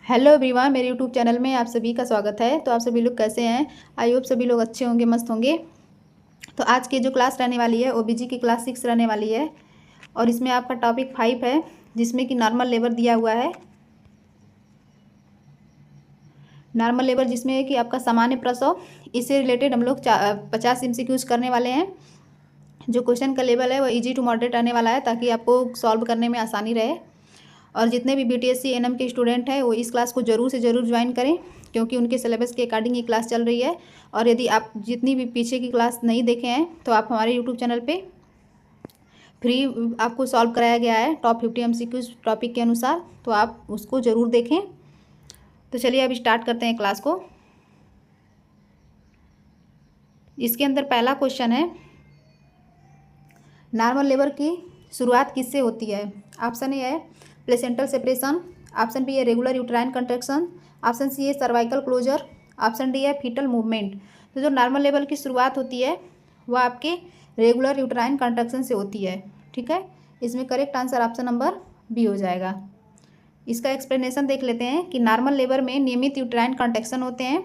Hello everyone, मेरे YouTube channel में आप सभी का स्वागत है। तो आप सभी लोग कैसे हैं? आई होप सभी लोग अच्छे होंगे, मस्त होंगे। तो आज की जो क्लास रहने वाली है ओबीजी की क्लास 6 रहने वाली है और इसमें आपका टॉपिक 5 है, जिसमें कि नॉर्मल लेबर दिया हुआ है। नॉर्मल लेबर जिसमें है कि आपका सामान्य प्रसव, इससे रिलेटेड हम लोग 50 MCQs करने वाले हैं। जो क्वेश्चन का लेवल है वो ईजी टू मॉडरेट रहने वाला है, ताकि आपको सॉल्व करने में आसानी रहे। और जितने भी BTSC NM के स्टूडेंट हैं वो इस क्लास को ज़रूर से ज़रूर ज्वाइन करें, क्योंकि उनके सिलेबस के अकॉर्डिंग ये क्लास चल रही है। और यदि आप जितनी भी पीछे की क्लास नहीं देखे हैं तो आप हमारे यूट्यूब चैनल पे फ्री आपको सॉल्व कराया गया है टॉप 50 MCQs टॉपिक के अनुसार, तो आप उसको ज़रूर देखें। तो चलिए अब स्टार्ट करते हैं क्लास को। इसके अंदर पहला क्वेश्चन है, नॉर्मल लेबर की शुरुआत किससे होती है? ऑप्शन ए है प्लेसेंटल सेपरेशन, ऑप्शन बी है regular uterine contraction, option C है सर्वाइकल क्लोजर, ऑप्शन डी है फीटल मूवमेंट। तो जो नॉर्मल लेबर की शुरुआत होती है वह आपके रेगुलर यूट्राइन कंट्रैक्शन से होती है। ठीक है, इसमें correct answer option number B हो जाएगा। इसका एक्सप्लेनेशन देख लेते हैं कि नॉर्मल लेबर में नियमित यूट्राइन कंट्रैक्शन होते हैं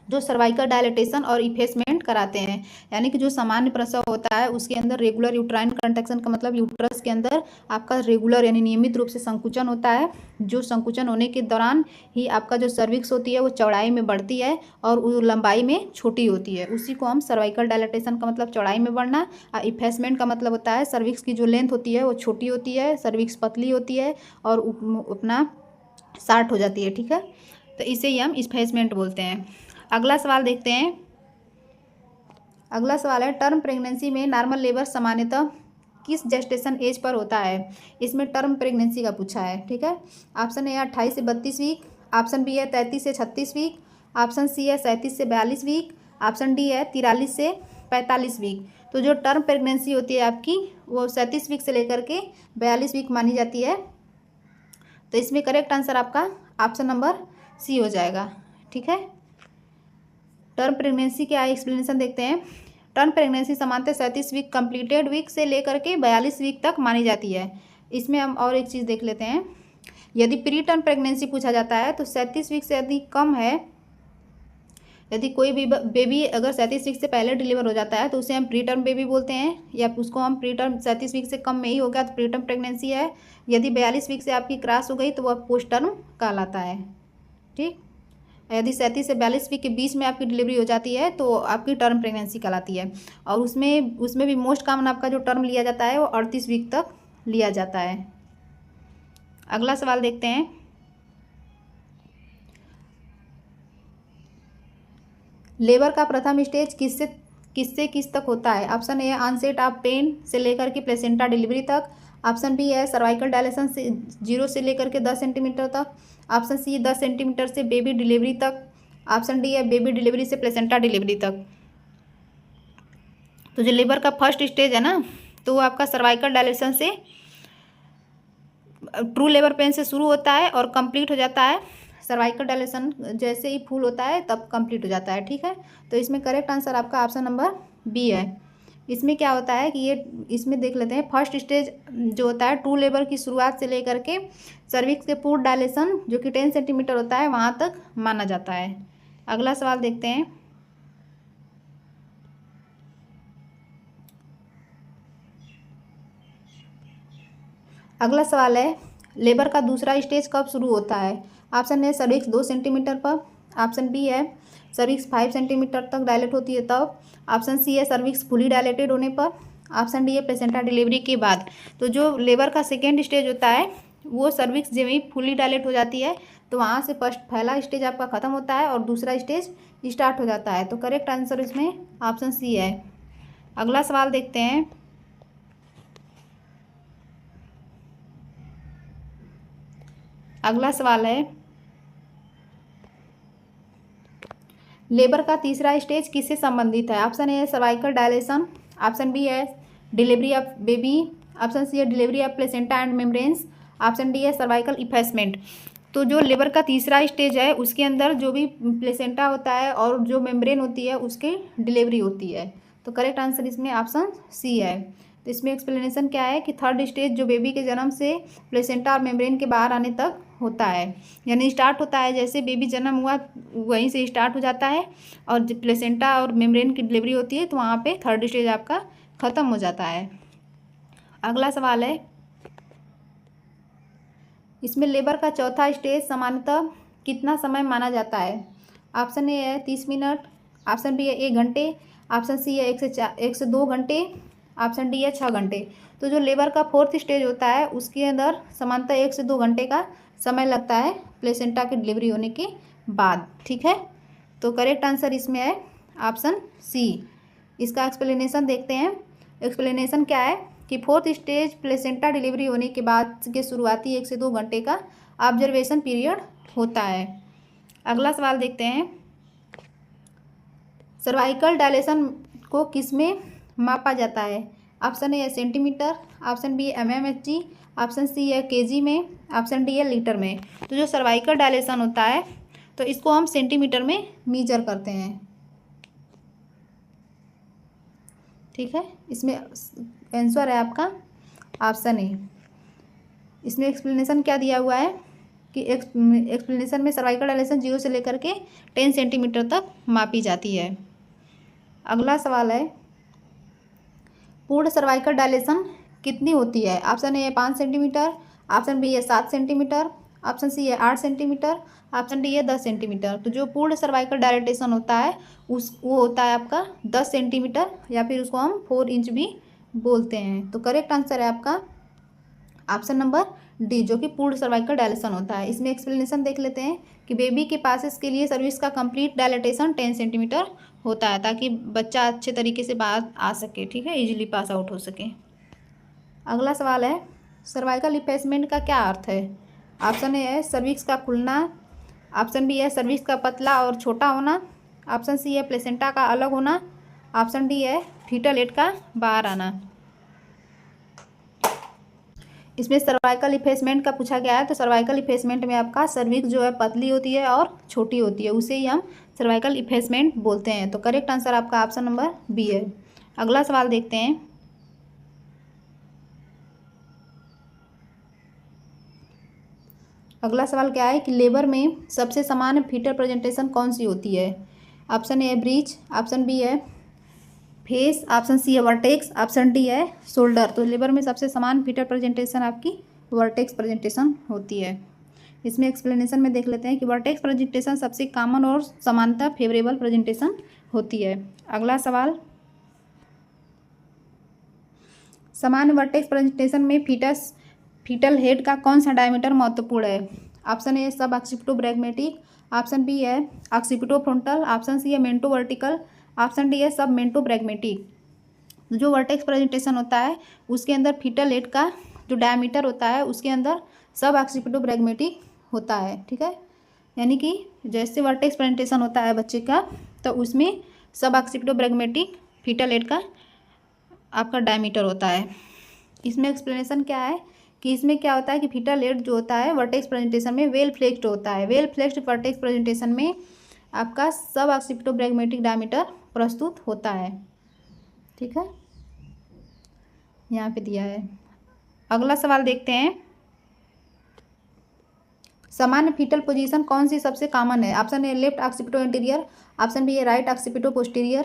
जो सर्वाइकल डायलेटेशन और इफेसमेंट कराते हैं। यानी कि जो सामान्य प्रसव होता है उसके अंदर रेगुलर यूट्राइन कंट्रैक्शन का मतलब यूट्रस के अंदर आपका रेगुलर यानी नियमित रूप से संकुचन होता है। जो संकुचन होने के दौरान ही आपका जो सर्विक्स होती है वो चौड़ाई में बढ़ती है और वो लंबाई में छोटी होती है। उसी को हम सर्वाइकल डायलेटेशन का मतलब चौड़ाई में बढ़ना, और इफेसमेंट का मतलब होता है सर्विक्स की जो लेंथ होती है वो छोटी होती है, सर्विक्स पतली होती है और अपना शार्ट हो जाती है। ठीक है, तो इसे ही हम इफेसमेंट बोलते हैं। अगला सवाल देखते हैं। अगला सवाल है, टर्म प्रेगनेंसी में नॉर्मल लेबर सामान्यतः किस जेस्टेशन एज पर होता है? इसमें टर्म प्रेगनेंसी का पूछा है। ठीक है, ऑप्शन ए है 28 से 32 वीक, ऑप्शन बी है 33 से 36 वीक, ऑप्शन सी है 37 से 42 वीक, ऑप्शन डी है 43 से 45 वीक। तो जो टर्म प्रेगनेंसी होती है आपकी वो 37 वीक से लेकर के 42 वीक मानी जाती है। तो इसमें करेक्ट आंसर आपका ऑप्शन नंबर सी हो जाएगा। ठीक है, टर्म प्रेगनेंसी के आगे एक्सप्लेनेशन देखते हैं। टर्म प्रेगनेंसी सामान्यतः 37 वीक कंप्लीटेड वीक से लेकर के 42 वीक तक मानी जाती है। इसमें हम और एक चीज़ देख लेते हैं। यदि प्री टर्म प्रेगनेंसी पूछा जाता है तो 37 वीक से यदि कम है, यदि कोई भी बेबी अगर 37 वीक से पहले डिलीवर हो जाता है तो उसे हम प्री टर्म बेबी बोलते हैं, या उसको हम प्री टर्म 37 वीक से कम में ही हो गया तो प्री टर्म प्रेगनेंसी है। यदि 42 वीक से आपकी क्रॉस हो गई तो वह पोस्ट टर्म कहलाता है। ठीक, यदि 37 से 42 वीक के बीच में आपकी डिलीवरी हो जाती है तो आपकी टर्म प्रेगनेंसी कहलाती है। और उसमें भी मोस्ट कॉमन आपका जो टर्म लिया जाता है वो 38 वीक तक लिया जाता है। अगला सवाल देखते हैं। लेबर का प्रथम स्टेज किससे किस तक होता है? Option A onset of pain से लेकर के प्लेसेंटा डिलीवरी तक, ऑप्शन बी है सर्वाइकल डायलेशन से 0 से लेकर के 10 सेंटीमीटर तक, ऑप्शन सी 10 सेंटीमीटर से बेबी डिलीवरी तक, ऑप्शन डी है बेबी डिलीवरी से प्लेसेंटा डिलीवरी तक। तो जो लेबर का फर्स्ट स्टेज है ना, तो वो आपका सर्वाइकल डायलेशन से ट्रू लेबर पेन से शुरू होता है और कंप्लीट हो जाता है सर्वाइकल डायलेशन जैसे ही फुल होता है तब कंप्लीट हो जाता है। ठीक है, तो इसमें करेक्ट आंसर आपका ऑप्शन नंबर बी है। इसमें क्या होता है कि ये इसमें देख लेते हैं। फर्स्ट स्टेज जो होता है ट्रू लेबर की शुरुआत से लेकर के सर्विक्स के पूर्ण डायलेशन जो कि 10 सेंटीमीटर होता है वहाँ तक माना जाता है। अगला सवाल देखते हैं। अगला सवाल है, लेबर का दूसरा स्टेज कब शुरू होता है? ऑप्शन ए सर्विक्स 2 सेंटीमीटर पर, ऑप्शन बी है सर्विक्स 5 सेंटीमीटर तक डायलेट होती है तब, ऑप्शन सी है सर्विक्स फुली डायलेटेड होने पर, ऑप्शन डी है प्लेसेंटा डिलीवरी के बाद। तो जो लेबर का सेकेंड स्टेज होता है वो सर्विक्स जब ही फुली डायलेट हो जाती है तो वहाँ से पहला स्टेज आपका ख़त्म होता है और दूसरा स्टेज स्टार्ट हो जाता है। तो करेक्ट आंसर इसमें ऑप्शन सी है। अगला सवाल देखते हैं। अगला सवाल है, लेबर का तीसरा स्टेज किससे संबंधित है? Option A cervical dilation, option B है delivery of baby, option C है delivery of placenta and membranes, option D है सर्वाइकल इफेसमेंट। तो जो लेबर का तीसरा स्टेज है उसके अंदर जो भी प्लेसेंटा होता है और जो मेम्ब्रेन होती है उसकी डिलीवरी होती है। तो करेक्ट आंसर इसमें ऑप्शन सी है। तो इसमें एक्सप्लेनेशन क्या है कि थर्ड स्टेज जो बेबी के जन्म से प्लेसेंटा और मेम्ब्रेन के बाहर आने तक होता है, यानी स्टार्ट होता है जैसे बेबी जन्म हुआ वहीं से स्टार्ट हो जाता है, और जब प्लेसेंटा और मेम्ब्रेन की डिलीवरी होती है तो वहाँ पे थर्ड स्टेज आपका ख़त्म हो जाता है। अगला सवाल है, इसमें लेबर का चौथा स्टेज सामान्यतः कितना समय माना जाता है? ऑप्शन ए है 30 मिनट, ऑप्शन बी है 1 घंटे, ऑप्शन सी है 1 से 2 घंटे, ऑप्शन डी है 6 घंटे। तो जो लेबर का फोर्थ स्टेज होता है उसके अंदर सामान्यतः 1 से 2 घंटे का समय लगता है प्लेसेंटा की डिलीवरी होने के बाद। ठीक है, तो करेक्ट आंसर इसमें है ऑप्शन सी। इसका एक्सप्लेनेशन देखते हैं। एक्सप्लेनेशन क्या है कि फोर्थ स्टेज प्लेसेंटा डिलीवरी होने के बाद के शुरुआती 1 से 2 घंटे का ऑब्जर्वेशन पीरियड होता है। अगला सवाल देखते हैं, सर्वाइकल डायलेशन को किस में मापा जाता है? ऑप्शन ए है सेंटीमीटर, ऑप्शन बी है mmHg, ऑप्शन सी है केजी में, ऑप्शन डी है लीटर में। तो जो सर्वाइकल डायलेशन होता है तो इसको हम सेंटीमीटर में मीजर करते हैं। ठीक है, इसमें आंसर है आपका ऑप्शन ए। इसमें एक्सप्लेनेशन क्या दिया हुआ है कि एक्सप्लेनेशन में सर्वाइकल डायलेशन 0 से लेकर के 10 सेंटीमीटर तक मापी जाती है। अगला सवाल है, पूर्ण सर्वाइकल डायलेशन कितनी होती है? ऑप्शन ए है 5 सेंटीमीटर, ऑप्शन बी है 7 सेंटीमीटर, ऑप्शन सी है 8 सेंटीमीटर, ऑप्शन डी है 10 सेंटीमीटर। तो जो पूर्ण सर्वाइकल डायलेटेशन होता है वो होता है आपका 10 सेंटीमीटर, या फिर उसको हम 4 इंच भी बोलते हैं। तो करेक्ट आंसर है आपका ऑप्शन नंबर डी, जो कि पूर्ण सर्वाइकल डायलेशन होता है। इसमें एक्सप्लेनेशन देख लेते हैं कि बेबी के पासेस के लिए सर्विक्स का कंप्लीट डायलेटेशन 10 सेंटीमीटर होता है, ताकि बच्चा अच्छे तरीके से बाहर आ सके। ठीक है, इजीली पास आउट हो सके। अगला सवाल है, सर्वाइकल इफेसमेंट का क्या अर्थ है? ऑप्शन ए है सर्विक्स का खुलना, ऑप्शन बी है सर्विक्स का पतला और छोटा होना, ऑप्शन सी है प्लेसेंटा का अलग होना, ऑप्शन डी है फीटल हेड का बाहर आना। इसमें सर्वाइकल इफेसमेंट का पूछा गया है, तो सर्वाइकल इफेसमेंट में आपका सर्विक्स जो है पतली होती है और छोटी होती है, उसे ही हम सर्वाइकल इफेसमेंट बोलते हैं। तो करेक्ट आंसर आपका ऑप्शन नंबर बी है। अगला सवाल देखते हैं, अगला सवाल क्या है कि लेबर में सबसे सामान्य फीटल प्रेजेंटेशन कौन सी होती है? ऑप्शन ए है ब्रीच, ऑप्शन बी है फेस, ऑप्शन सी है वर्टेक्स, ऑप्शन डी है शोल्डर। तो लेबर में सबसे समान फीटल प्रेजेंटेशन आपकी वर्टेक्स प्रेजेंटेशन होती है। इसमें एक्सप्लेनेशन में देख लेते हैं कि वर्टेक्स प्रेजेंटेशन सबसे कॉमन और समानता फेवरेबल प्रेजेंटेशन होती है। अगला सवाल, समान वर्टेक्स प्रेजेंटेशन में फीटल हेड का कौन सा डायमीटर महत्वपूर्ण है? ऑप्शन ए सब ऑक्सीपिटो ब्रैगमेटिक, ऑप्शन बी है ऑक्सीपिटो फ्रंटल, ऑप्शन सी है मेंटो वर्टिकल, ऑप्शन डी है सब मेंटो ब्रैगमेटिक। जो वर्टेक्स प्रेजेंटेशन होता है उसके अंदर फीटल हेड का जो डायमीटर होता है उसके अंदर सब ऑक्सीपिटो ब्रैगमेटिक होता है। ठीक है, यानी कि जैसे वर्टेक्स प्रेजेंटेशन होता है बच्चे का तो उसमें सब ऑक्सीपिटो ब्रैगमेटिक फीटल हेड का आपका डायमीटर होता है। इसमें एक्सप्लेनेशन क्या है कि इसमें क्या होता है कि फीटल हेड जो होता है वर्टेक्स प्रेजेंटेशन में वेल फ्लेक्स्ड होता है। वेल फ्लेक्स्ड वर्टेक्स प्रेजेंटेशन में आपका सब ऑक्सीपिटो ब्रैगमेटिक डायमीटर प्रस्तुत होता है। ठीक है, यहाँ पे दिया है। अगला सवाल देखते हैं, सामान्य फीटल पोजीशन कौन सी सबसे कॉमन है? Option A left occipito anterior, option B है right occipito posterior,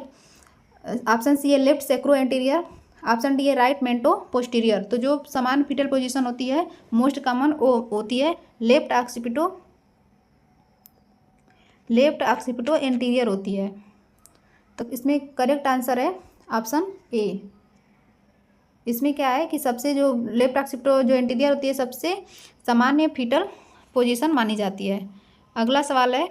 option C है left sacro anterior, option D है राइट मेंटो पोस्टीरियर। तो जो समान फीटल पोजीशन होती है मोस्ट कॉमन वो होती है लेफ्ट ऑक्सीपिटो एंटीरियर होती है। तो इसमें करेक्ट आंसर है ऑप्शन ए। इसमें क्या है कि सबसे जो लेफ्ट ऑक्सीपिटो जो एंटीरियर होती है सबसे सामान्य फीटल पोजीशन मानी जाती है। अगला सवाल है,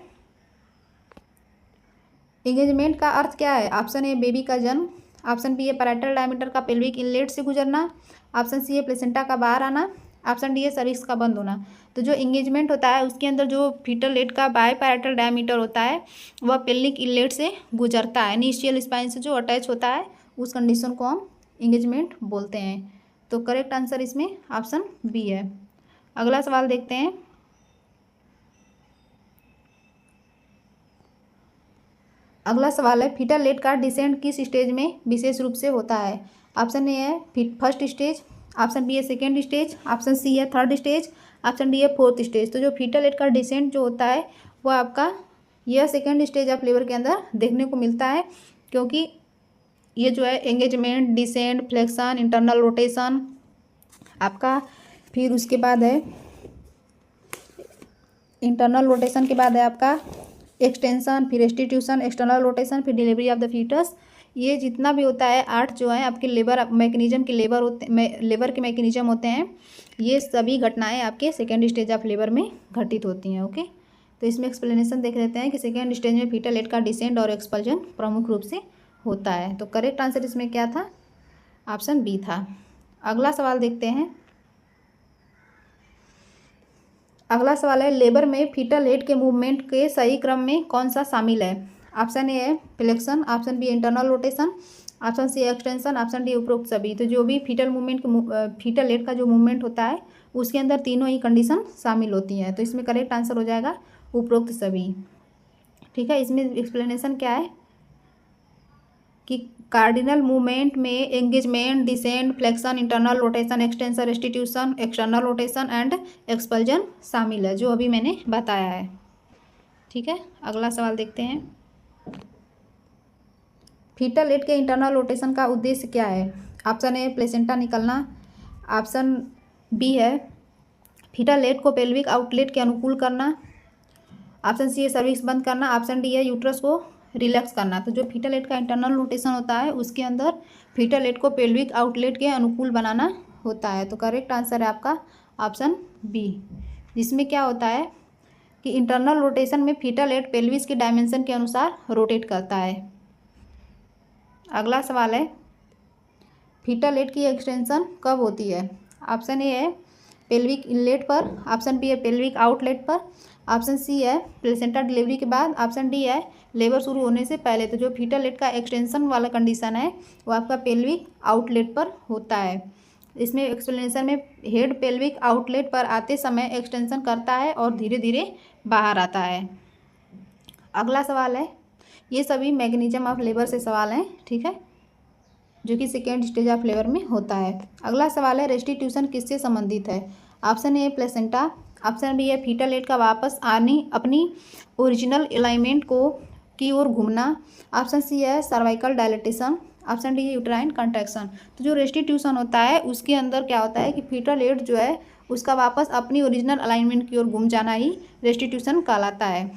एंगेजमेंट का अर्थ क्या है? ऑप्शन ए बेबी का जन्म, ऑप्शन बी है पैराइटल डायमीटर का पेल्विक इनलेट से गुजरना, ऑप्शन सी है प्लेसेंटा का बाहर आना, ऑप्शन डी है सर्विक्स का बंद होना। तो जो एंगेजमेंट होता है उसके अंदर जो फीटल हेड का बाय पैराइटल डायमीटर होता है वह पेल्विक इनलेट से गुजरता है, इनिशियल स्पाइन से जो अटैच होता है उस कंडीशन को हम एंगेजमेंट बोलते हैं। तो करेक्ट आंसर इसमें ऑप्शन बी है। अगला सवाल देखते हैं, अगला सवाल है फीटल हेड का डिसेंट किस स्टेज में विशेष रूप से होता है? ऑप्शन ए है फर्स्ट स्टेज, ऑप्शन बी है सेकेंड स्टेज, ऑप्शन सी है थर्ड स्टेज, ऑप्शन डी है फोर्थ स्टेज। तो जो फीटल एट का डिसेंट जो होता है वो आपका यह सेकेंड स्टेज ऑफ लेबर के अंदर देखने को मिलता है, क्योंकि ये जो है engagement, descent, flexion, internal rotation आपका, फिर उसके बाद है इंटरनल रोटेशन के बाद है आपका एक्सटेंशन, फिर रेस्टिट्यूशन, एक्सटर्नल रोटेशन, फिर डिलीवरी ऑफ द फीटस। ये जितना भी होता है 8 जो है आपके लेबर मैकेनिज्म के लेबर के मैकेनिज्म होते हैं, ये सभी घटनाएं आपके सेकेंड स्टेज ऑफ लेबर में घटित होती हैं। ओके, तो इसमें एक्सप्लेनेशन देख लेते हैं कि सेकेंड स्टेज में फीटल एट का डिसेंट और एक्सपल्जन प्रमुख रूप से होता है। तो करेक्ट आंसर इसमें क्या था? ऑप्शन बी था। अगला सवाल देखते हैं। अगला सवाल है लेबर में फीटल हेड के मूवमेंट के सही क्रम में कौन सा शामिल है? ऑप्शन ए है flexion, option B internal rotation, option C extension, option D उपरोक्त सभी। तो जो भी फीटल हेड का जो मूवमेंट होता है उसके अंदर तीनों ही कंडीशन शामिल होती हैं। तो इसमें करेक्ट आंसर हो जाएगा उपरोक्त सभी। ठीक है, इसमें एक्सप्लेनेशन क्या है कि कार्डिनल मूवमेंट में engagement, descent, flexion, internal rotation, extension, restitution, external rotation and expulsion शामिल है, जो अभी मैंने बताया है। ठीक है, अगला सवाल देखते हैं। फीटल हेड के इंटरनल रोटेशन का उद्देश्य क्या है? ऑप्शन ए प्लेसेंटा निकलना, ऑप्शन बी है फीटल हेड को पेल्विक आउटलेट के अनुकूल करना, ऑप्शन सी है सर्विक्स बंद करना, ऑप्शन डी है यूट्रस को रिलैक्स करना। तो जो फीटल हेड का इंटरनल रोटेशन होता है उसके अंदर फीटल हेड को पेल्विक आउटलेट के अनुकूल बनाना होता है। तो करेक्ट आंसर है आपका ऑप्शन बी, जिसमें क्या होता है कि इंटरनल रोटेशन में फीटल हेड पेल्विस के डायमेंशन के अनुसार रोटेट करता है। अगला सवाल है फीटल हेड की एक्सटेंशन कब होती है? ऑप्शन ए है पेल्विक इनलेट पर, ऑप्शन बी है पेल्विक आउटलेट पर, ऑप्शन सी है प्लेसेंटा डिलीवरी के बाद, ऑप्शन डी है लेबर शुरू होने से पहले। तो जो फीटल हेड का एक्सटेंशन वाला कंडीशन है वो आपका पेल्विक आउटलेट पर होता है। इसमें एक्सप्लेनेशन में हेड पेल्विक आउटलेट पर आते समय एक्सटेंशन करता है और धीरे धीरे बाहर आता है। अगला सवाल है, ये सभी मैकेनिज्म ऑफ लेबर से सवाल हैं, ठीक है, जो कि सेकेंड स्टेज ऑफ लेबर में होता है। अगला सवाल है रेस्टिट्यूशन किससे संबंधित है? Option A placenta, option B है फीटल हेड का वापस आने अपनी ओरिजिनल अलाइनमेंट की ओर घूमना, ऑप्शन सी है सर्वाइकल डायलेटेशन, ऑप्शन डी है यूट्राइन कंट्रैक्शन। तो जो रेस्टिट्यूशन होता है उसके अंदर क्या होता है कि फीटल हेड जो है उसका वापस अपनी ओरिजिनल अलाइनमेंट की ओर घूम जाना ही रेस्टिट्यूशन कहलाता है।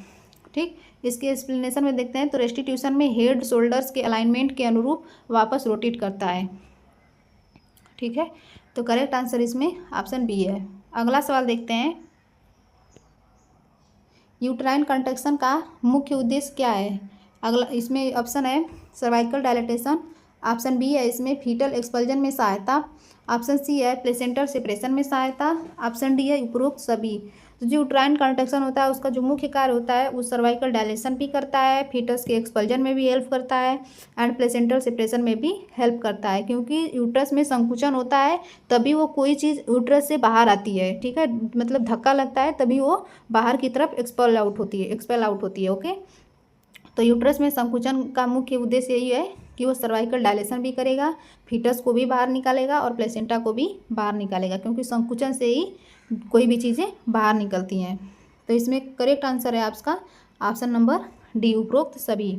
ठीक, इसके एक्सप्लेनेशन में देखते हैं। तो रेस्टिट्यूशन में हेड शोल्डर्स के अलाइनमेंट के अनुरूप वापस रोटेट करता है। ठीक है, तो करेक्ट आंसर इसमें ऑप्शन बी है। अगला सवाल देखते हैं, यूट्राइन कंट्रैक्शन का मुख्य उद्देश्य क्या है? अगला इसमें ऑप्शन है सर्वाइकल डायलेटेशन, ऑप्शन बी है इसमें फीटल एक्सपल्जन में सहायता, ऑप्शन सी है प्लेसेंटल सेपरेशन में सहायता, ऑप्शन डी है उपरोक्त सभी। तो जो यूट्राइन कंट्रैक्शन होता है उसका जो मुख्य कार्य होता है वो सर्वाइकल डायलेशन भी करता है, फीटस के एक्सपल्जन में भी हेल्प करता है एंड प्लेसेंटल सेपरेशन में भी हेल्प करता है, क्योंकि यूट्रस में संकुचन होता है तभी वो कोई चीज़ यूट्रस से बाहर आती है। ठीक है, मतलब धक्का लगता है तभी वो बाहर की तरफ एक्सपेल आउट होती है। ओके, तो यूट्रस में संकुचन का मुख्य उद्देश्य यही है कि वो सर्वाइकल डायलेशन भी करेगा, फीटस को भी बाहर निकालेगा और प्लेसेंटा को भी बाहर निकालेगा, क्योंकि संकुचन से ही कोई भी चीज़ें बाहर निकलती हैं। तो इसमें करेक्ट आंसर है आपका ऑप्शन नंबर डी, उपरोक्त सभी।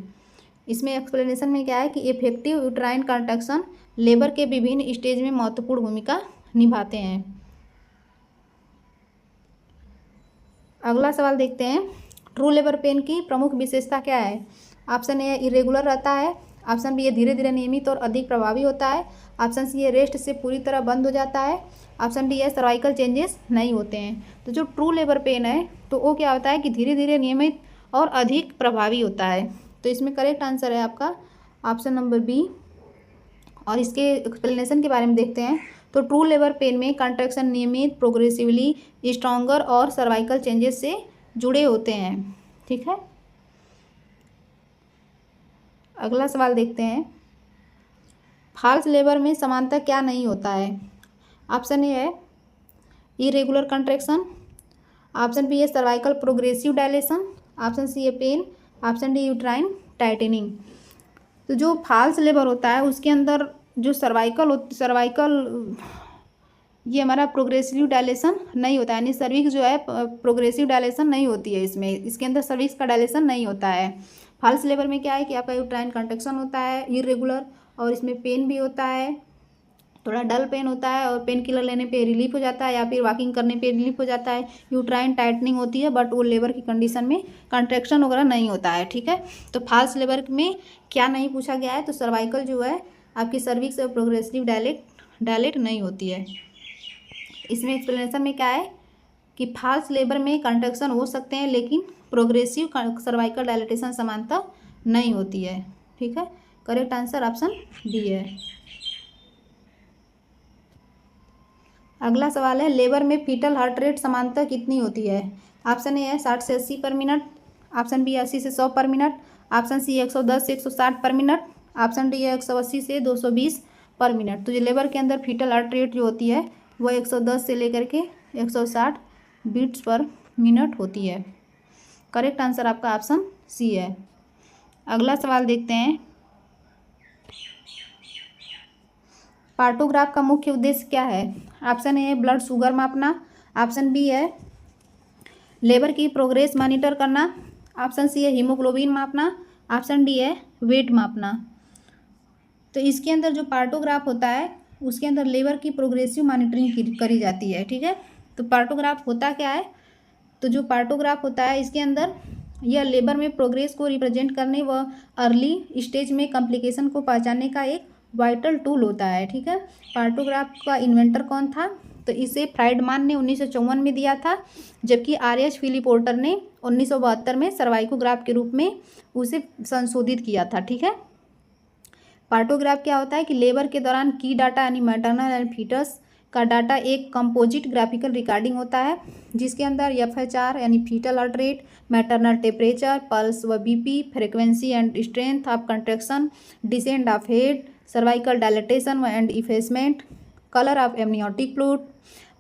इसमें एक्सप्लेनेशन में क्या है कि इफेक्टिव यूट्राइन कंट्रैक्शन लेबर के विभिन्न स्टेज में महत्वपूर्ण भूमिका निभाते हैं। अगला सवाल देखते हैं, ट्रू लेबर पेन की प्रमुख विशेषता क्या है? ऑप्शन ए इरेगुलर रहता है, ऑप्शन बी है धीरे धीरे नियमित और अधिक प्रभावी होता है, ऑप्शन सी है रेस्ट से पूरी तरह बंद हो जाता है, ऑप्शन डी है सर्वाइकल चेंजेस नहीं होते हैं। तो जो ट्रू लेबर पेन है तो वो क्या होता है कि धीरे धीरे नियमित और अधिक प्रभावी होता है। तो इसमें करेक्ट आंसर है आपका ऑप्शन नंबर बी। और इसके एक्सप्लेनेशन के बारे में देखते हैं। तो ट्रू लेबर पेन में कंट्रैक्शन नियमित, प्रोग्रेसिवली स्ट्रॉन्गर और सर्वाइकल चेंजेस से जुड़े होते हैं। ठीक है, अगला सवाल देखते हैं, फॉल्स लेबर में समानता क्या नहीं होता है? ऑप्शन ए है इरेगुलर कंट्रैक्शन, ऑप्शन बी है cervical progressive dilation, option C है pain, option D uterine tightening. तो जो फॉल्स लेबर होता है उसके अंदर जो सर्वाइकल ये हमारा प्रोग्रेसिव डायलेशन नहीं होता है, यानी सर्विक्स जो है प्रोग्रेसिव डायलेशन नहीं होती है, इसके अंदर सर्विक्स का डायलेशन नहीं होता है। फॉल्स लेबर में क्या है कि आपका यूट्राइन कंट्रैक्शन होता है इरेगुलर, और इसमें पेन भी होता है, थोड़ा डल पेन होता है, और पेन किलर लेने पे रिलीफ हो जाता है या फिर वॉकिंग करने पे रिलीफ हो जाता है। यूट्राइन टाइटनिंग होती है, बट वो लेबर की कंडीशन में कंट्रैक्शन वगैरह नहीं होता है, ठीक है। तो फॉल्स लेबर में क्या नहीं पूछा गया है, तो सर्वाइकल जो है आपकी सर्विक्स और प्रोग्रेसिव डायलेट नहीं होती है। इसमें एक्सप्लेनेशन में क्या है कि फॉल्स लेबर में कंट्रैक्शन हो सकते हैं, लेकिन प्रोग्रेसिव सर्वाइकल डायलेटेशन समानता नहीं होती है, ठीक है। करेक्ट आंसर ऑप्शन बी है। अगला सवाल है, लेबर में फीटल हार्ट रेट समानता कितनी होती है। ऑप्शन ए है 60 से 80 पर मिनट, ऑप्शन बी 80 से 100 पर मिनट, ऑप्शन सी 110 से 160 पर मिनट, ऑप्शन डी है 180 से 220 पर मिनट। तो जो लेबर के अंदर फीटल हार्ट रेट जो होती है वो 110 से लेकर के 160 बीट्स पर मिनट होती है। करेक्ट आंसर आपका ऑप्शन सी है। अगला सवाल देखते हैं, पार्टोग्राफ का मुख्य उद्देश्य क्या है। ऑप्शन ए है ब्लड शुगर मापना, ऑप्शन बी है लेबर की प्रोग्रेस मॉनिटर करना, ऑप्शन सी है हीमोग्लोबिन मापना, ऑप्शन डी है वेट मापना। तो इसके अंदर जो पार्टोग्राफ होता है उसके अंदर लेबर की प्रोग्रेसिव मॉनिटरिंग करी जाती है, ठीक है। तो पार्टोग्राफ होता क्या है, तो जो पार्टोग्राफ होता है इसके अंदर यह लेबर में प्रोग्रेस को रिप्रेजेंट करने व अर्ली स्टेज में कॉम्प्लिकेशन को पहचानने का एक वाइटल टूल होता है, ठीक है। पार्टोग्राफ का इन्वेंटर कौन था, तो इसे फ्राइडमान ने 1954 में दिया था, जबकि आर.एच. फिलिप पोर्टर ने 1972 में सर्वाइकोग्राफ के रूप में उसे संशोधित किया था, ठीक है। पार्टोग्राफ क्या होता है कि लेबर के दौरान की डाटा यानी मैटरनल एंड फीटस का डाटा एक कंपोजिट ग्राफिकल रिकॉर्डिंग होता है, जिसके अंदर FHR यानी foetal heart rate, maternal temperature, pulse व BP, frequency and strength of contraction, descent of head, cervical dilatation and effacement, colour of amniotic fluid,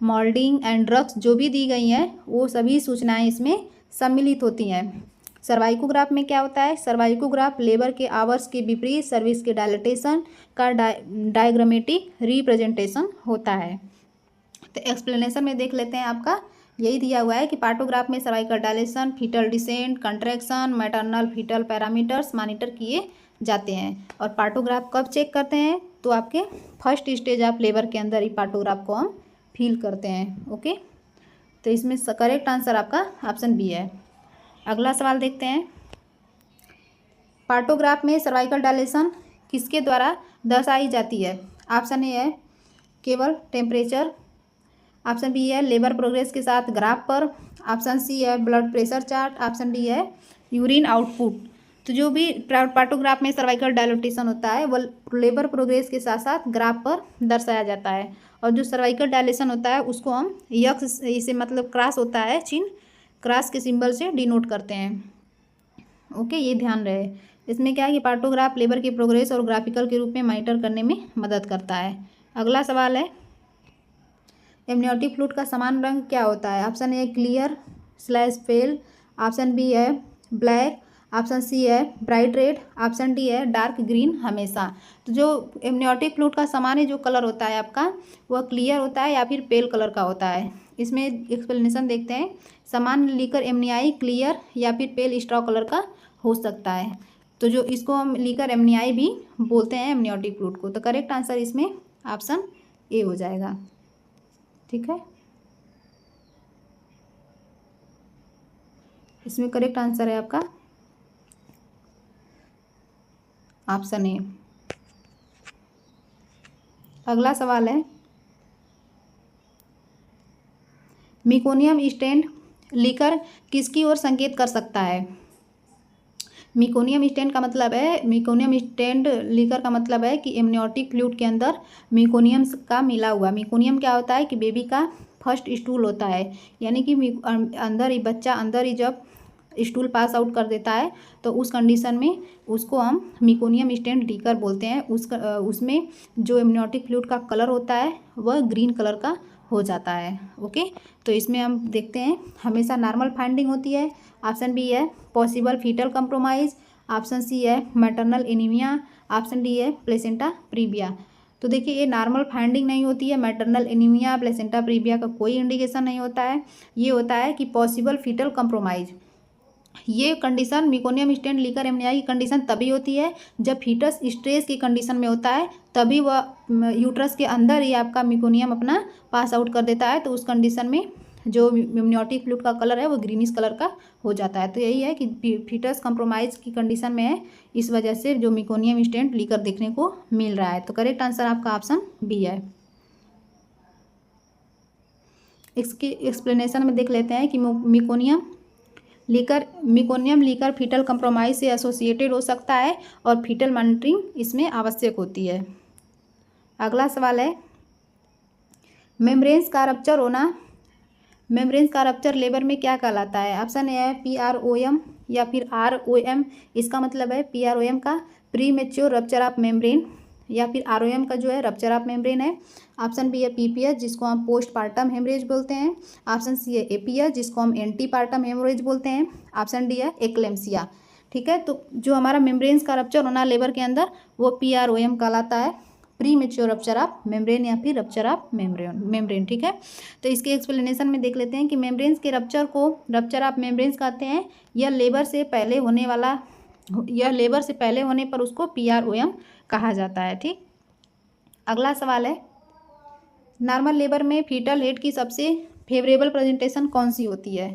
moulding and drugs जो भी दी गई हैं वो सभी सूचनाएं इसमें सम्मिलित होती हैं। सर्वाइकोग्राफ में क्या होता है, सर्वाइकोग्राफ लेबर के आवर्स के विपरीत सर्विस के डायलेटेशन का डायग्रामेटिक रिप्रेजेंटेशन होता है। तो एक्सप्लेनेशन में देख लेते हैं, आपका यही दिया हुआ है कि पार्टोग्राफ में cervical dilation, fetal descent, contraction, maternal fetal parameters monitor किए जाते हैं। और पार्टोग्राफ कब चेक करते हैं, तो आपके फर्स्ट स्टेज ऑफ लेबर के अंदर ही पार्टोग्राफ को हम फिल करते हैं, ओके। तो इसमें करेक्ट आंसर आपका ऑप्शन बी है। अगला सवाल देखते हैं, पार्टोग्राफ में सर्वाइकल डायलेशन किसके द्वारा दर्शाई जाती है। ऑप्शन ए है केवल टेम्परेचर, ऑप्शन बी है लेबर प्रोग्रेस के साथ ग्राफ पर, ऑप्शन सी है blood pressure chart, option D है यूरिन आउटपुट। तो जो भी पार्टोग्राफ में सर्वाइकल डायलेटेशन होता है वो लेबर प्रोग्रेस के साथ साथ ग्राफ पर दर्शाया जाता है, और जो सर्वाइकल डायलेशन होता है उसको हम यक्स इसे मतलब क्रॉस होता है चिन्ह, क्रॉस के सिंबल से डिनोट करते हैं, ओके। ये ध्यान रहे। इसमें क्या है कि पार्टोग्राफ लेबर की प्रोग्रेस और ग्राफिकल के रूप में मॉनिटर करने में मदद करता है। अगला सवाल है, एमनियोटिक फ्लूइड का समान रंग क्या होता है। Option A clear slash pale, option B है ब्लैक, ऑप्शन सी है ब्राइट रेड, ऑप्शन डी है डार्क ग्रीन हमेशा। तो जो एमनियोटिक फ्लूइड का सामान्य जो कलर होता है आपका वह क्लियर होता है या फिर पेल कलर का होता है। इसमें एक्सप्लेनेशन देखते हैं, सामान्य लीकर एमनियाई क्लियर या फिर पेल स्ट्रॉ कलर का हो सकता है। तो जो इसको हम लीकर एमनियाई भी बोलते हैं एमनियोटिक फ्लूइड को। तो करेक्ट आंसर इसमें ऑप्शन ए हो जाएगा, ठीक है। इसमें करेक्ट आंसर है आपका ऑप्शन ए। अगला सवाल है, मिकोनियम स्टेंट लीकर किसकी ओर संकेत कर सकता है। मिकोनियम स्टेंट का मतलब है, मिकोनियम स्टेंट लीकर का मतलब है कि एमनियोटिक फ्लूइड के अंदर मिकोनियम का मिला हुआ। मिकोनियम क्या होता है कि बेबी का फर्स्ट स्टूल होता है, यानी कि अंदर ही बच्चा अंदर ही जब स्टूल पास आउट कर देता है तो उस कंडीशन में उसको हम मिकोनियम स्टेंट लीकर बोलते हैं। उसमें जो एमनियोटिक फ्लूइड का कलर होता है वह ग्रीन कलर का हो जाता है, ओके। तो इसमें हम देखते हैं हमेशा नॉर्मल फाइंडिंग होती है। ऑप्शन बी है possible fetal compromise, option C है मैटरनल एनीमिया, ऑप्शन डी है प्लेसेंटा प्रीविया। तो देखिए ये नॉर्मल फाइंडिंग नहीं होती है, मैटरनल एनीमिया, प्लेसेंटा प्रीविया का कोई इंडिकेशन नहीं होता है। ये होता है कि पॉसिबल फीटल कंप्रोमाइज। ये कंडीशन मिकोनियम स्टेंट लीकर एमनिया की कंडीशन तभी होती है जब फीटस स्ट्रेस की कंडीशन में होता है, तभी वह यूट्रस के अंदर ही आपका मिकोनियम अपना पास आउट कर देता है। तो उस कंडीशन में जो एमनियोटिक फ्लूइड का कलर है वो ग्रीनिश कलर का हो जाता है। तो यही है कि फीटस कंप्रोमाइज की कंडीशन में है, इस वजह से जो मिकोनियम स्टेंट लीकर देखने को मिल रहा है। तो करेक्ट आंसर आपका ऑप्शन बी है। इसकी एक्सप्लेनेशन में देख लेते हैं कि मिकोनियम लीकर फीटल कंप्रोमाइज से एसोसिएटेड हो सकता है और फीटल मॉनिटरिंग इसमें आवश्यक होती है। अगला सवाल है, मेम्ब्रेन्स का रप्चर होना, मेम्ब्रेन्स का रप्चर लेबर में क्या कहलाता है? ऑप्शन ए है PROM या फिर ROM। इसका मतलब है PROM का pre mature rupture of membrane, या फिर ROM का जो है रप्चर ऑफ मेम्ब्रेन है। ऑप्शन बी है PPS जिसको हम पोस्ट पार्टम हेमरेज बोलते हैं। ऑप्शन सी है APS जिसको हम एंटी पार्टम हेमरेज बोलते हैं। ऑप्शन डी है एक्लेम्सिया। ठीक है, तो जो हमारा मेम्ब्रेन्स का रप्चर होना लेबर के अंदर वो PROM कहलाता है, pre mature rupture of membrane या फिर रप्चर ऑफ मेम्ब्रेन। ठीक है, तो इसके एक्सप्लेनेशन में देख लेते हैं कि मेम्ब्रेन्स के रप्चर को रप्चर ऑफ मेम्ब्रेन्स कहते हैं। यह लेबर से पहले होने पर उसको PROM कहा जाता है। ठीक, अगला सवाल है, नॉर्मल लेबर में फीटल हेड की सबसे फेवरेबल प्रेजेंटेशन कौन सी होती है?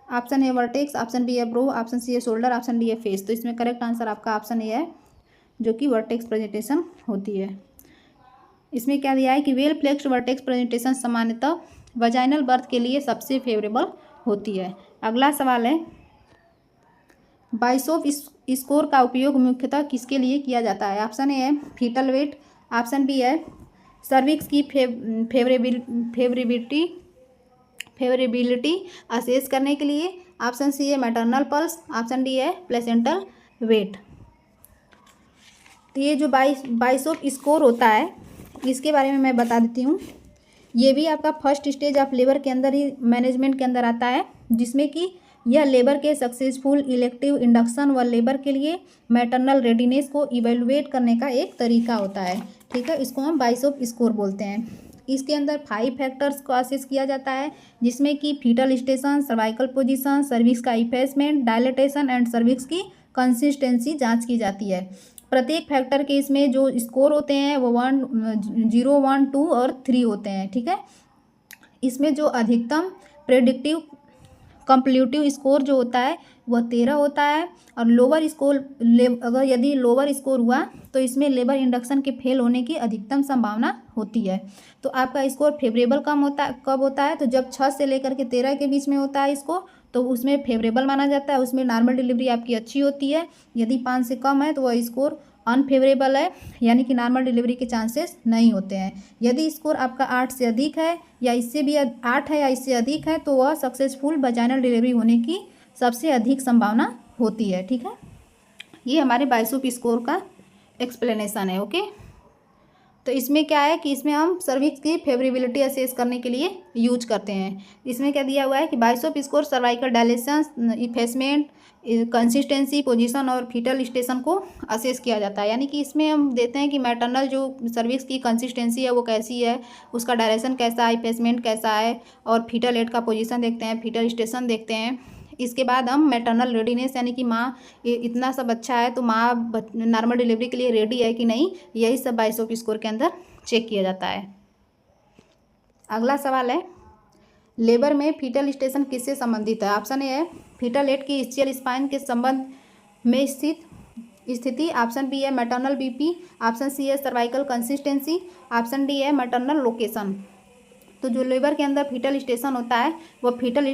Option A vertex, option B है ब्रो, ऑप्शन सी है शोल्डर, ऑप्शन डी है फेस। तो इसमें करेक्ट आंसर आपका ऑप्शन ए है जो कि वर्टेक्स प्रेजेंटेशन होती है। इसमें क्या दिया है कि वेल फ्लेक्स्ड वर्टेक्स प्रेजेंटेशन सामान्यतः वजाइनल बर्थ के लिए सबसे फेवरेबल होती है। अगला सवाल है, बाइसोप स्कोर का उपयोग मुख्यतः किसके लिए किया जाता है? ऑप्शन ए है फीटल वेट, ऑप्शन बी है सर्विक्स की फेवरेबिलिटी असेस करने के लिए, ऑप्शन सी है मैटरनल पल्स, ऑप्शन डी है प्लेसेंटल वेट। तो ये जो बाइसोप स्कोर होता है इसके बारे में मैं बता देती हूँ। ये भी आपका फर्स्ट स्टेज ऑफ लेबर के अंदर ही मैनेजमेंट के अंदर आता है, जिसमें कि यह लेबर के सक्सेसफुल इलेक्टिव इंडक्शन व लेबर के लिए मैटरनल रेडीनेस को इवेलुएट करने का एक तरीका होता है। ठीक है, इसको हम बाइसोप स्कोर बोलते हैं। इसके अंदर 5 फैक्टर्स को असेस किया जाता है, जिसमें कि fetal station, cervical position, cervix का इफेसमेंट, डायलेटेशन एंड सर्विक्स की कंसिस्टेंसी जांच की जाती है। प्रत्येक फैक्टर के इसमें जो स्कोर होते हैं वो 1, 0, 1, 2 और 3 होते हैं। ठीक है, इसमें जो अधिकतम प्रेडिक्टिव कंप्लीटिव स्कोर जो होता है वह 13 होता है, और लोअर स्कोर अगर यदि लोअर स्कोर हुआ तो इसमें लेबर इंडक्शन के फेल होने की अधिकतम संभावना होती है। तो आपका स्कोर फेवरेबल कब होता है? तो जब 6 से लेकर के 13 के बीच में होता है इसको, तो उसमें फेवरेबल माना जाता है, उसमें नॉर्मल डिलीवरी आपकी अच्छी होती है। यदि 5 से कम है तो वह स्कोर अनफेवरेबल है, यानी कि नॉर्मल डिलीवरी के चांसेस नहीं होते हैं। यदि स्कोर आपका 8 से अधिक है या इससे भी 8 है या इससे अधिक है तो वह सक्सेसफुल वजाइनल डिलीवरी होने की सबसे अधिक संभावना होती है। ठीक है, ये हमारे बाइसोप स्कोर का एक्सप्लेनेशन है। ओके, तो इसमें क्या है कि इसमें हम सर्विक्स की फेवरेबिलिटी असेस करने के लिए यूज करते हैं। इसमें क्या दिया हुआ है कि Bishop score cervical dilation, effacement, consistency, position और फीटल स्टेशन को असेस किया जाता है। यानी कि इसमें हम देते हैं कि मैटरनल जो सर्विक्स की कंसिस्टेंसी है वो कैसी है, उसका डायरेक्शन कैसा है, इफेसमेंट कैसा है, और फीटल हेड का पोजीशन देखते हैं, फीटल स्टेशन देखते हैं। इसके बाद हम मैटरनल रेडीनेस, यानी कि माँ इतना सब अच्छा है तो माँ नॉर्मल डिलीवरी के लिए रेडी है कि नहीं, यही सब बाइसोप स्कोर के अंदर चेक किया जाता है। अगला सवाल है, लेबर में फीटल स्टेशन किससे संबंधित है? ऑप्शन ए है फीटल हेड की स्चियल स्पाइन के संबंध में स्थिति, ऑप्शन बी है मैटरनल BP, ऑप्शन सी है सर्वाइकल कंसिस्टेंसी, ऑप्शन डी है मैटरनल लोकेशन। तो जो लेबर के अंदर फीटल स्टेशन होता है वो फीटल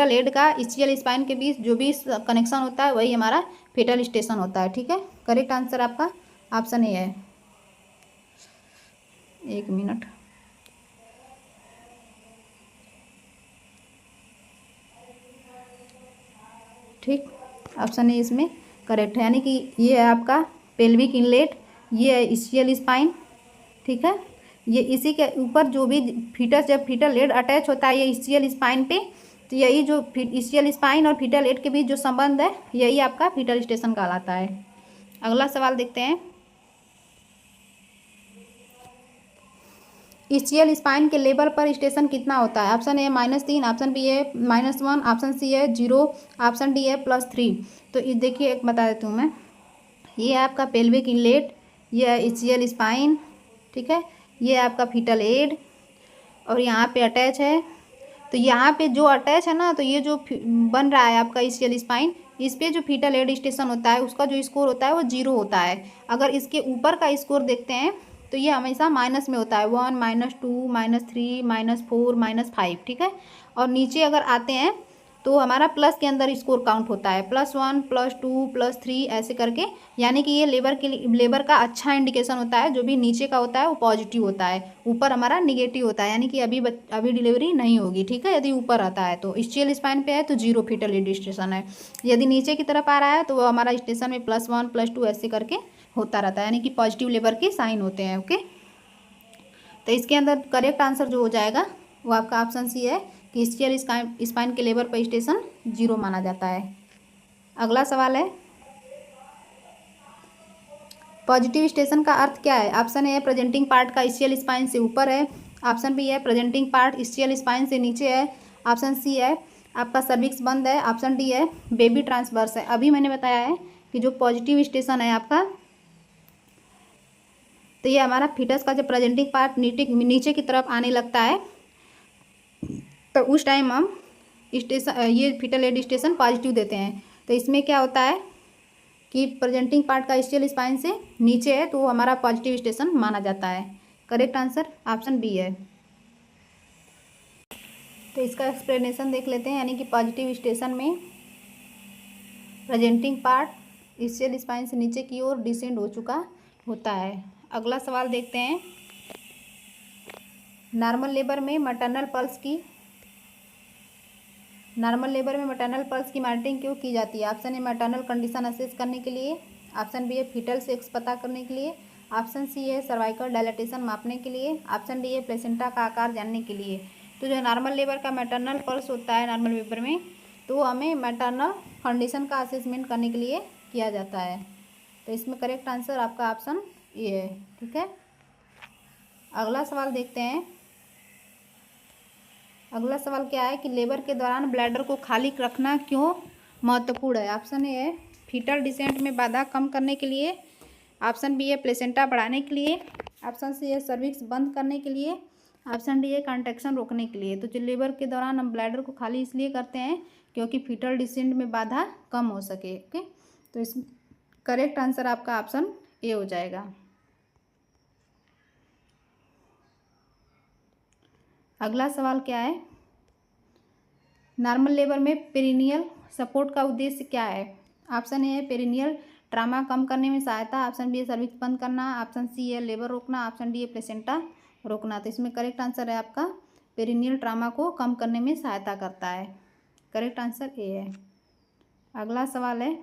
हेड का स्चियल स्पाइन के बीच जो भी कनेक्शन होता है वही हमारा फीटल स्टेशन होता है। ठीक है, करेक्ट आंसर आपका ऑप्शन ए है। 1 मिनट। ठीक, ऑप्शन ए इसमें करेक्ट है, यानी कि ये है आपका पेल्विक इनलेट, ये है स्चियल स्पाइन। ठीक है, ये इसी के ऊपर जो भी फीटस, जब फीटल हेड अटैच होता है ये स्चियल स्पाइन पे, तो यही जो स्चियल स्पाइन और फीटल हेड के बीच जो संबंध है यही आपका फीटल स्टेशन कहलाता है। अगला सवाल देखते हैं, इस्चियल स्पाइन के लेबर पर स्टेशन कितना होता है? ऑप्शन ए -3, ऑप्शन बी है -1, ऑप्शन सी है 0, ऑप्शन डी है +3। तो ये देखिए, एक बता देती हूँ मैं। ये है आपका पेल्विक इनलेट, ये है इस्चियल स्पाइन, ठीक है। ये है आपका फीटल एड, और यहाँ पे अटैच है। तो यहाँ पे जो अटैच है ना, तो ये जो बन रहा है आपका इस्चियल स्पाइन, इस पे जो फीटल एड स्टेशन होता है उसका जो स्कोर होता है वो 0 होता है। अगर इसके ऊपर का स्कोर देखते हैं तो ये हमेशा माइनस में होता है, 1, -2, -3, -4, -5, ठीक है। और नीचे अगर आते हैं तो हमारा प्लस के अंदर स्कोर काउंट होता है, +1, +2, +3 ऐसे करके। यानी कि ये लेबर का अच्छा इंडिकेशन होता है। जो भी नीचे का होता है वो पॉजिटिव होता है, ऊपर हमारा निगेटिव होता है, यानी कि अभी डिलीवरी नहीं होगी, ठीक है। यदि ऊपर आता है तो इस्चियल स्पाइन पे है तो 0 फीटल एड स्टेशन है। यदि नीचे की तरफ आ रहा है तो वो हमारा स्टेशन में +1, +2 ऐसे करके होता रहता है, यानी कि पॉजिटिव लेबर के साइन होते हैं। ओके, तो इसके अंदर करेक्ट आंसर जो हो जाएगा वो आपका ऑप्शन सी है कि इस्चियल स्पाइन के लेबर पर स्टेशन 0 माना जाता है। अगला सवाल है, पॉजिटिव स्टेशन का अर्थ क्या है? ऑप्शन ए है प्रेजेंटिंग पार्ट का इस्चियल स्पाइन से ऊपर है, ऑप्शन बी है प्रेजेंटिंग पार्ट इस्चियल स्पाइन से नीचे है, ऑप्शन सी है आपका सर्विक्स बंद है, ऑप्शन डी है बेबी ट्रांसवर्स है। अभी मैंने बताया है कि जो पॉजिटिव स्टेशन है आपका, तो ये हमारा फीटस का जब प्रेजेंटिंग पार्ट नीचे की तरफ आने लगता है तो उस टाइम हम ये फीटल एड स्टेशन पॉजिटिव देते हैं। तो इसमें क्या होता है कि प्रेजेंटिंग पार्ट का इस्चियल स्पाइन से नीचे है तो वो हमारा पॉजिटिव स्टेशन माना जाता है। करेक्ट आंसर ऑप्शन बी है। तो इसका एक्सप्लेनेशन देख लेते हैं, यानी कि पॉजिटिव स्टेशन में प्रेजेंटिंग पार्ट इस्चियल स्पाइन से नीचे की ओर डिसेंड हो चुका होता है। अगला सवाल देखते हैं, नॉर्मल लेबर में मैटरनल पल्स की मॉनिटरिंग क्यों की जाती है? ऑप्शन ए मैटरनल कंडीशन असेस करने के लिए, ऑप्शन बी है फीटल सेक्स पता करने के लिए, ऑप्शन सी है सर्वाइकल डायलेटेशन मापने के लिए, ऑप्शन डी है प्लेसेंटा का आकार जानने के लिए। तो जो नॉर्मल लेबर का मैटरनल पल्स होता है नॉर्मल लेबर में, तो हमें मैटरनल कंडीशन का असेसमेंट करने के लिए किया जाता है। तो इसमें करेक्ट आंसर आपका ऑप्शन ए है, ठीक है। अगला सवाल देखते हैं, अगला सवाल क्या है कि लेबर के दौरान ब्लैडर को खाली रखना क्यों महत्वपूर्ण है? ऑप्शन ए है फीटल डिसेंट में बाधा कम करने के लिए, ऑप्शन बी है प्लेसेंटा बढ़ाने के लिए, ऑप्शन सी है सर्विक्स बंद करने के लिए, ऑप्शन डी है कॉन्ट्रैक्शन रोकने के लिए। तो जो लेबर के दौरान हम ब्लैडर को खाली इसलिए करते हैं क्योंकि फीटल डिसेंट में बाधा कम हो सके। ओके, तो इस करेक्ट आंसर आपका ऑप्शन ए हो जाएगा। अगला सवाल क्या है, नॉर्मल लेबर में पेरिनियल सपोर्ट का उद्देश्य क्या है? ऑप्शन ए है पेरिनियल ट्रामा कम करने में सहायता, ऑप्शन बी है सर्विक्स बंद करना, ऑप्शन सी है लेबर रोकना, ऑप्शन डी है प्लेसेंटा रोकना। तो इसमें करेक्ट आंसर है आपका पेरिनियल ट्रामा को कम करने में सहायता करता है। करेक्ट आंसर ए है। अगला सवाल है,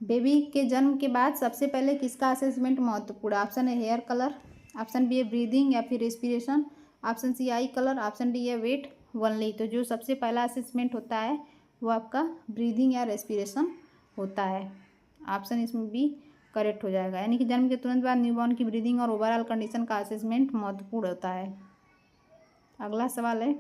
बेबी के जन्म के बाद सबसे पहले किसका असेसमेंट महत्वपूर्ण? ऑप्शन है हेयर कलर, ऑप्शन बी है ब्रीदिंग या फिर respiration, option C eye colour, option D है वेट वनली। तो जो सबसे पहला असेसमेंट होता है वो आपका ब्रीदिंग या रेस्पिरेशन होता है। ऑप्शन इसमें बी करेक्ट हो जाएगा, यानी कि जन्म के तुरंत बाद न्यूबॉर्न की ब्रीदिंग और ओवरऑल कंडीशन का असेसमेंट महत्वपूर्ण होता है। अगला सवाल है,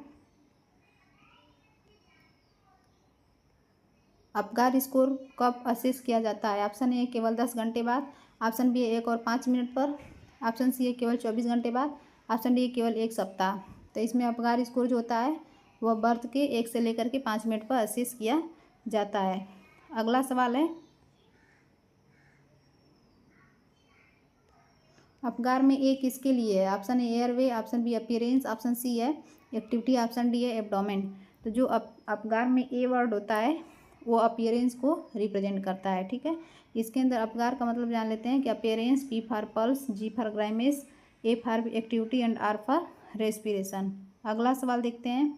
अपगार स्कोर कब असेस किया जाता है? ऑप्शन ए केवल 10 घंटे बाद, ऑप्शन बी 1 और 5 मिनट पर, ऑप्शन सी है केवल 24 घंटे बाद, ऑप्शन डी केवल 1 सप्ताह। तो इसमें अपगार स्कोर जो होता है वह बर्थ के 1 से लेकर के 5 मिनट पर असेस किया जाता है। अगला सवाल है, अपगार में ए किसके लिए है? Option A airway, option B appearance, option C है एक्टिविटी, ऑप्शन डी है एब्डोमेन। तो जो अपगार में ए वर्ड होता है वो अपीयरेंस को रिप्रेजेंट करता है, ठीक है। इसके अंदर अपगार का मतलब जान लेते हैं कि appearance, P for pulse, G for grimace, A for activity and R for respiration. अगला सवाल देखते हैं,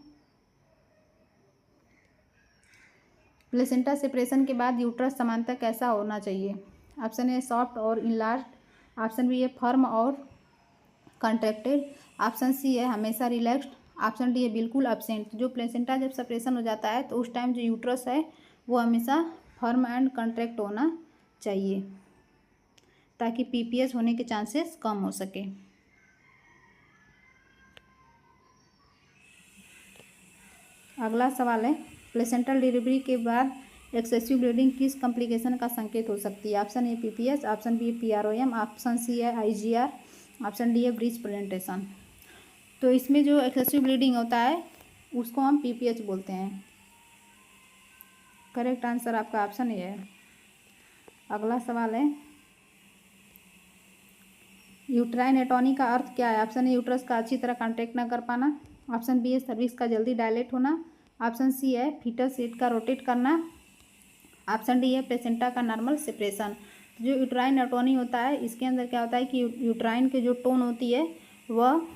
प्लेसेंटा सेपरेशन के बाद यूट्रस समानता कैसा होना चाहिए? ऑप्शन ए सॉफ्ट और इनलार्ज, ऑप्शन बी है फर्म और कॉन्ट्रैक्टेड, ऑप्शन सी है हमेशा रिलैक्स्ड, ऑप्शन डी है बिल्कुल एब्सेंट। जो प्लेसेंटा जब सेपरेशन हो जाता है तो उस टाइम जो यूट्रस है वो हमेशा फर्म एंड कॉन्ट्रैक्ट होना चाहिए। ताकि पीपीएच होने के चांसेस कम हो सके। अगला सवाल है, प्लेसेंटल डिलीवरी के बाद एक्सेसिव ब्लीडिंग किस कॉम्प्लिकेशन का संकेत हो सकती है? Option A PPH, option B PROM, option C है आईजीआर, ऑप्शन डी है ब्रीच प्रेजेंटेशन। तो इसमें जो एक्सेसिव ब्लीडिंग होता है उसको हम पीपीएच बोलते हैं। करेक्ट आंसर आपका ऑप्शन ए है। अगला सवाल है, यूट्राइन एटोनी का अर्थ क्या है? ऑप्शन ए यूट्रस का अच्छी तरह कॉन्ट्रैक्ट न कर पाना, ऑप्शन बी है सर्विक्स का जल्दी डायलेट होना, ऑप्शन सी है फीटल सीट का रोटेट करना, ऑप्शन डी है प्लेसेंटा का नॉर्मल सेपरेशन। जो यूट्राइन एटोनी होता है इसके अंदर क्या होता है कि यूट्राइन के जो टोन होती है वह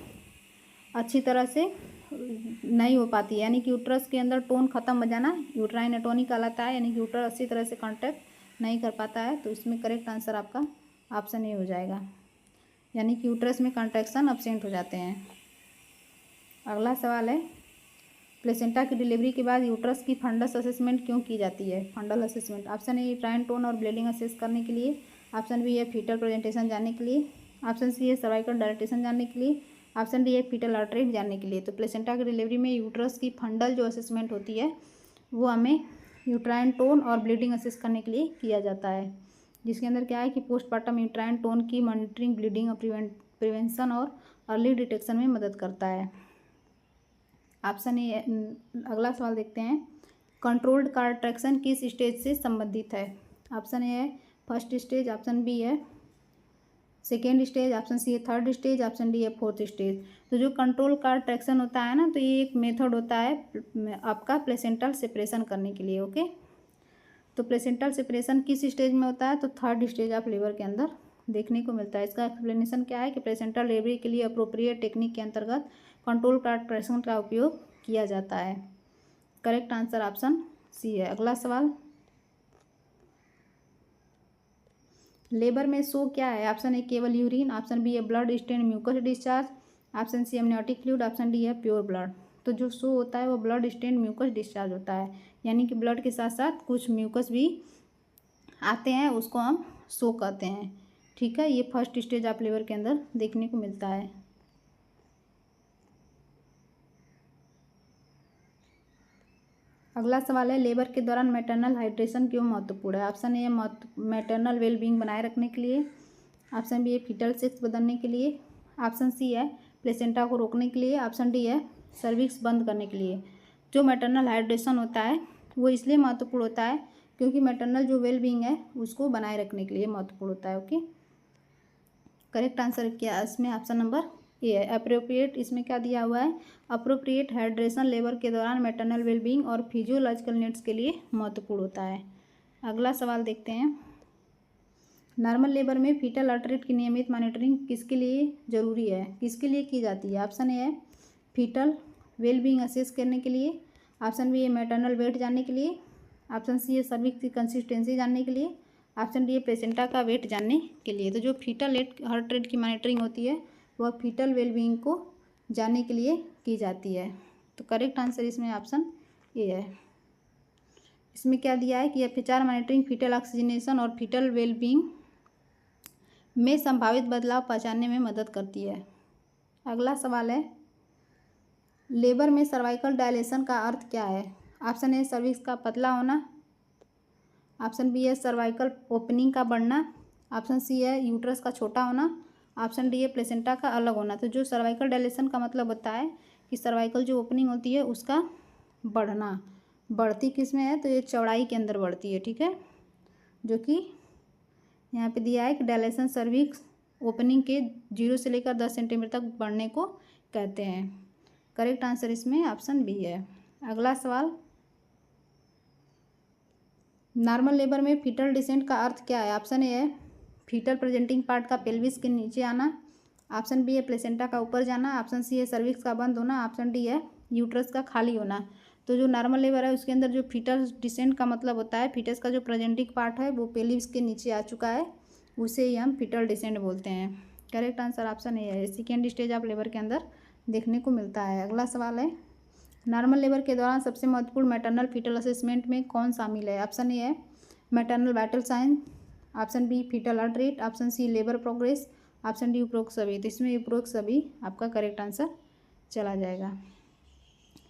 अच्छी तरह से नहीं हो पाती है, यानी कि यूट्रस के अंदर टोन खत्म हो जाना यूट्राइन एटोनी कहलाता है, यानी कि यूट्रस अच्छी तरह से कॉन्ट्रैक्ट नहीं कर पाता है। तो इसमें करेक्ट आंसर आपका ऑप्शन ए हो जाएगा, यानी कि यूट्रस में कॉन्ट्रैक्शन अब्सेंट हो जाते हैं। अगला सवाल है, प्लेसेंटा की डिलीवरी के बाद यूट्रस की फंडस असेसमेंट क्यों की जाती है? फंडल assessment, option A uterine tone और ब्लीडिंग असेस करने के लिए, ऑप्शन बी है फीटल प्रेजेंटेशन जानने के लिए, ऑप्शन सी है सर्वाइकल डायलेटेशन जानने के लिए, ऑप्शन डी है फीटल हार्ट रेट जानने के लिए। तो प्लेसेंटा की डिलीवरी में यूट्रस की फंडल जो असेसमेंट होती है वो हमें यूट्राइन टोन और ब्लीडिंग असेस करने के लिए किया जाता है, जिसके अंदर क्या है कि पोस्टमार्टम यूट्राइन टोन की मॉनिटरिंग, ब्लीडिंग और प्रिवेंशन और अर्ली डिटेक्शन में मदद करता है। ऑप्शन ए। अगला सवाल देखते हैं, कंट्रोल्ड कॉन्ट्रैक्शन किस स्टेज से संबंधित है? ऑप्शन ए है फर्स्ट स्टेज, ऑप्शन बी है सेकेंड स्टेज, ऑप्शन सी है थर्ड स्टेज, ऑप्शन डी है फोर्थ स्टेज। तो जो कंट्रोल कॉन्ट्रैक्शन होता है ना, तो ये एक मेथड होता है आपका प्लेसेंटल सेपरेशन करने के लिए। ओके, तो प्लेसेंटल सेपरेशन किस स्टेज में होता है? तो थर्ड स्टेज ऑफ लेबर के अंदर देखने को मिलता है। इसका एक्सप्लेनेशन क्या है कि प्लेसेंटल डिलीवरी के लिए अप्रोप्रिएट टेक्निक के अंतर्गत कंट्रोल कॉन्ट्रैक्शन का उपयोग किया जाता है। करेक्ट आंसर ऑप्शन सी है। अगला सवाल, लेबर में शो क्या है? ऑप्शन ए केवल यूरिन, ऑप्शन बी है blood stain mucus discharge, option C amniotic fluid, option D है प्योर ब्लड। तो जो शो होता है वो ब्लड स्टेन म्यूकस डिस्चार्ज होता है, यानी कि ब्लड के साथ साथ कुछ म्यूकस भी आते हैं, उसको हम शो कहते हैं। ठीक है, ये फर्स्ट स्टेज ऑफ लेबर के अंदर देखने को मिलता है। अगला सवाल है, लेबर के दौरान मैटरनल हाइड्रेशन क्यों महत्वपूर्ण है? ऑप्शन ए मैटरनल वेलबींग बनाए रखने के लिए, ऑप्शन बी है फीटल सेक्स बदलने के लिए, ऑप्शन सी है प्लेसेंटा को रोकने के लिए, ऑप्शन डी है सर्विक्स बंद करने के लिए। जो मैटरनल हाइड्रेशन होता है वो इसलिए महत्वपूर्ण होता है क्योंकि मैटरनल जो वेलबींग है उसको बनाए रखने के लिए महत्वपूर्ण होता है। ओके, करेक्ट आंसर क्या इसमें ऑप्शन नंबर ए है, अप्रोप्रिएट। इसमें क्या दिया हुआ है? अप्रोप्रिएट हाइड्रेशन लेबर के दौरान मैटरनल वेलबींग और फिजियोलॉजिकल नीड्स के लिए महत्वपूर्ण होता है। अगला सवाल देखते हैं, नॉर्मल लेबर में फीटल हार्ट रेट की नियमित मॉनिटरिंग किसके लिए जरूरी है? किसके लिए की जाती है? ऑप्शन ए है फीटल वेलबींग असेस करने के लिए, ऑप्शन बी है मैटरनल वेट जानने के लिए, ऑप्शन सी है सर्विक्स की कंसिस्टेंसी जानने के लिए, ऑप्शन डी है प्लेसेंटा का वेट जानने के लिए। तो जो फीटल हार्ट रेट की मॉनिटरिंग होती है वह फीटल वेलबींग को जानने के लिए की जाती है। तो करेक्ट आंसर इसमें ऑप्शन ए है। इसमें क्या दिया है कि एफएचआर मॉनिटरिंग फीटल ऑक्सीजनेशन और फीटल वेलबींग में संभावित बदलाव पहचानने में मदद करती है। अगला सवाल है, लेबर में सर्वाइकल डायलेशन का अर्थ क्या है? ऑप्शन ए सर्विक्स का पतला होना, ऑप्शन बी है सर्वाइकल ओपनिंग का बढ़ना, ऑप्शन सी है यूट्रस का छोटा होना, ऑप्शन डी है प्लेसेंटा का अलग होना। तो जो सर्वाइकल डायलेशन का मतलब होता है कि सर्वाइकल जो ओपनिंग होती है उसका बढ़ना। बढ़ती किस में है? तो ये चौड़ाई के अंदर बढ़ती है। ठीक है, जो कि यहाँ पे दिया है कि डायलेशन सर्विक्स ओपनिंग के 0 से लेकर 10 सेंटीमीटर तक बढ़ने को कहते हैं। करेक्ट आंसर इसमें ऑप्शन बी है। अगला सवाल, नॉर्मल लेबर में फीटल डिसेंट का अर्थ क्या है? ऑप्शन ए है फीटल प्रेजेंटिंग पार्ट का पेल्विस के नीचे आना, ऑप्शन बी है प्लेसेंटा का ऊपर जाना, ऑप्शन सी है सर्विक्स का बंद होना, ऑप्शन डी है यूट्रस का खाली होना। तो जो नॉर्मल लेबर है उसके अंदर जो फीटल डिसेंट का मतलब होता है, फीटस का जो प्रेजेंटिंग पार्ट है वो पेल्विस के नीचे आ चुका है, उसे ही हम फीटल डिसेंट बोलते हैं। करेक्ट आंसर ऑप्शन ए है, सेकेंड स्टेज ऑफ लेबर के अंदर देखने को मिलता है। अगला सवाल है, नॉर्मल लेबर के दौरान सबसे महत्वपूर्ण मैटरनल फीटल असेसमेंट में कौन शामिल है? ऑप्शन ए है maternal vital sign, option B foetal heart rate, option C labour progress, option D उपरोक्त सभी। तो इसमें उपरोक्त सभी आपका करेक्ट आंसर चला जाएगा।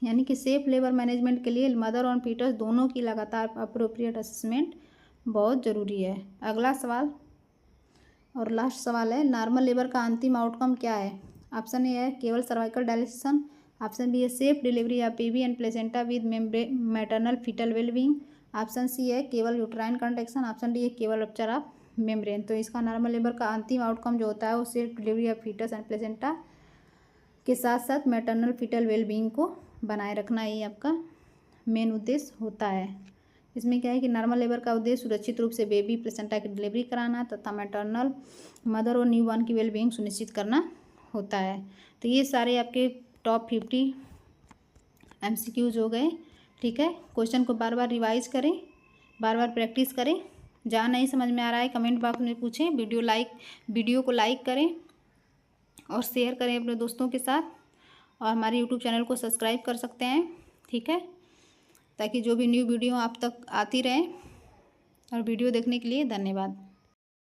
यानी कि सेफ लेबर मैनेजमेंट के लिए मदर और फीटस दोनों की लगातार अप्रोप्रिएट असेसमेंट बहुत ज़रूरी है। अगला सवाल और लास्ट सवाल है, नॉर्मल लेबर का अंतिम आउटकम क्या है? ऑप्शन ए है केवल सर्वाइकल डायलिसिसन, ऑप्शन बी है safe delivery of baby and placenta with maternal foetal wellbeing, option C है केवल यूट्राइन कंट्रैक्शन, ऑप्शन डी है केवल रप्चर ऑफ मेम्ब्रेन। तो इसका नॉर्मल लेबर का अंतिम आउटकम जो होता है वो safe delivery of foetus and placenta के साथ साथ मैटरनल फीटल वेलबींग को बनाए रखना ही आपका मेन उद्देश्य होता है। इसमें क्या है कि नॉर्मल लेबर का उद्देश्य सुरक्षित रूप से बेबी प्लेसेंटा की डिलीवरी कराना तथा मैटरनल मदर और न्यूबॉर्न की वेलबींग सुनिश्चित करना होता है। तो ये सारे आपके टॉप 50 MCQs हो गए। ठीक है, क्वेश्चन को बार बार रिवाइज करें, बार बार प्रैक्टिस करें। जहाँ नहीं समझ में आ रहा है कमेंट बॉक्स में पूछें। वीडियो को लाइक करें और शेयर करें अपने दोस्तों के साथ, और हमारे यूट्यूब चैनल को सब्सक्राइब कर सकते हैं। ठीक है, ताकि जो भी न्यू वीडियो आप तक आती रहे। और वीडियो देखने के लिए धन्यवाद।